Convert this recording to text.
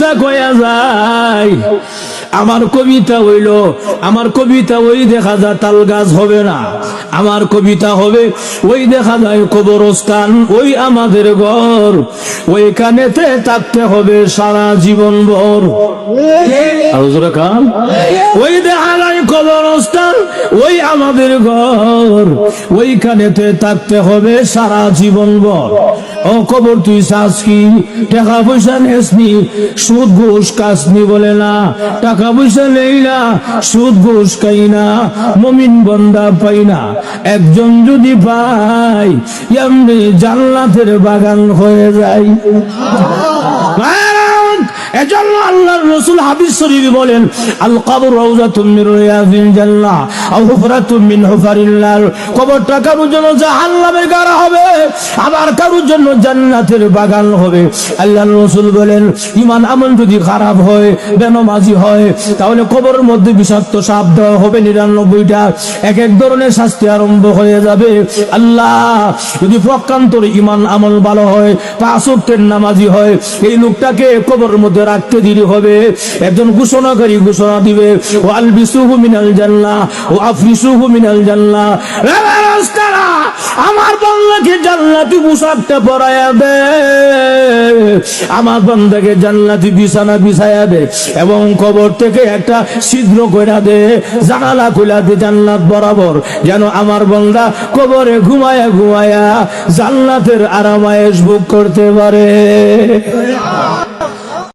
কবিতা কয়া যায়, আমার কবিতা হইল, আমার কবিতা ওই দেখা যায় তাল গাছ হবে না, আমার কবিতা হবে ওই দেখা যায় কবরস্থান, ওই আমাদের ঘর, ওইখানেতে থাকতে হবে সারা জীবন ভর। ওই দেখা যায় কবরস্থান, ওই আমাদের ঘর, ওইখানেতে থাকতে হবে সারা জীবন ভর। ও কবর তুই চাস কি? টাকা পয়সা নেসনি, সুদ ঘুষ কাসনি বলে না, টাকা পয়সা নেই না, সুদ ঘুষ খাই না, মুমিন বান্দা পাই না। একজন যদি পাই এমনি জান্নাতের বাগান হয়ে যায়। এজন্য আল্লাহর রাসূল হাদিস শরীফে বলেন, আল কবর রাউযাতুম মিন রিয়াযিল জান্নাহ আও হুফরাতুম মিন হুফারিল নার। কবরটা কারোর জন্য জাহান্নামের গাড়া হবে, আবার কারোর জন্য জান্নাতের বাগান হবে। আল্লাহর রাসূল বলেন, ঈমান আমল যদি খারাপ হয়, বেনামাজি হয়, তাহলে কবরের মধ্যে বিষাক্ত সাপ দেওয়া হবে ৯৯টা, এক এক ধরনের শাস্তি আরম্ভ হয়ে যাবে। আল্লাহ যদি প্রকান্তর ঈমান আমল ভালো হয়, ৫ ওয়াক্তের নামাজি হয়, এই লোকটাকে কবরের মধ্যে রাখতে দেরি হবে। একজন ঘোষণাকারী ঘোষণা দিবে, ও আলবিসুহু মিনাল জান্নাহ ও আফরিসুহু মিনাল জান্নাহ, আমার বান্দাকে জান্নাতি পোশাকটা পরায়া দে, আমার বান্দাকে জান্নাতি বিছানা বিছায়া দে, এবং কবর থেকে একটা ছিদ্র কইরা দে, জানালা খুলা দে জান্নাত বরাবর, যেন আমার বান্দা কবরে ঘুমায়া ঘুমায়া জান্নাতের আরামায়েশ ভোগ করতে পারে।